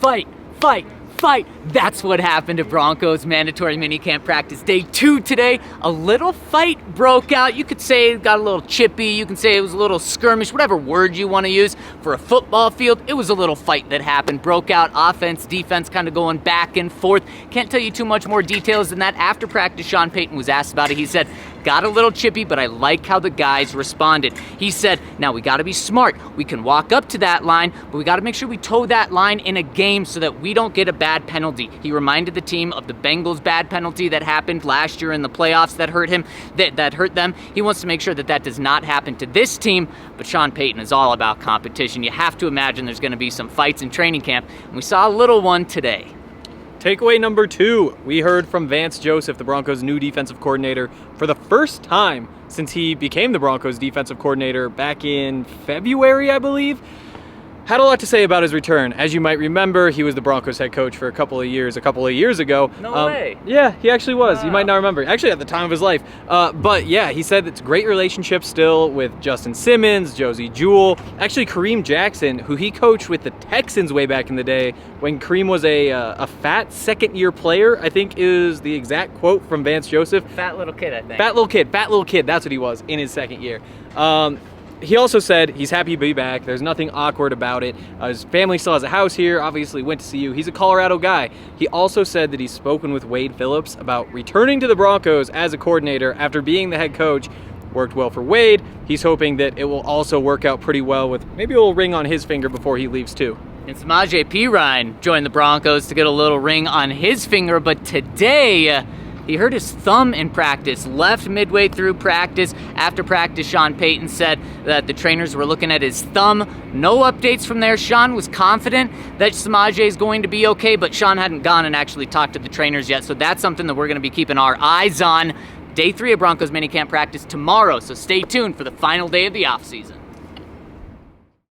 fight, fight, fight. That's what happened at Broncos mandatory minicamp practice day 2 today. A little fight broke out. You could say it got a little chippy. You can say it was a little skirmish, whatever word you want to use. For a football field, it was a little fight that happened. Broke out, offense, defense kind of going back and forth. Can't tell you too much more details than that. After practice, Sean Payton was asked about it. He said, got a little chippy, but I like how the guys responded. He said, now we got to be smart. We can walk up to that line, but we got to make sure we toe that line in a game so that we don't get a bad penalty. He reminded the team of the Bengals' bad penalty that happened last year in the playoffs that hurt him, that hurt them. He wants to make sure that that does not happen to this team, but Sean Payton is all about competition. You have to imagine there's going to be some fights in training camp, and we saw a little one today. Takeaway number 2, we heard from Vance Joseph, the Broncos' new defensive coordinator, for the first time since he became the Broncos' defensive coordinator back in February, I believe. Had a lot to say about his return. As you might remember, he was the Broncos head coach for a couple of years ago. No way. Yeah, he actually was. Wow. You might not remember. Actually, at the time of his life. But yeah, he said it's a great relationship still with Justin Simmons, Josie Jewell, actually Kareem Jackson, who he coached with the Texans way back in the day when Kareem was a fat second-year player, I think is the exact quote from Vance Joseph. Fat little kid, I think. Fat little kid, that's what he was in his second year. He also said he's happy to be back. There's nothing awkward about it. His family still has a house here, obviously went to CU. He's a Colorado guy. He also said that he's spoken with Wade Phillips about returning to the Broncos as a coordinator after being the head coach. Worked well for Wade. He's hoping that it will also work out pretty well with maybe a little ring on his finger before he leaves too. And Samaje Perine joined the Broncos to get a little ring on his finger, but today he hurt his thumb in practice, left midway through practice. After practice, Sean Payton said that the trainers were looking at his thumb. No updates from there. Sean was confident that Samaje is going to be okay, but Sean hadn't gone and actually talked to the trainers yet, so that's something that we're going to be keeping our eyes on. Day 3 of Broncos minicamp practice tomorrow, so stay tuned for the final day of the offseason.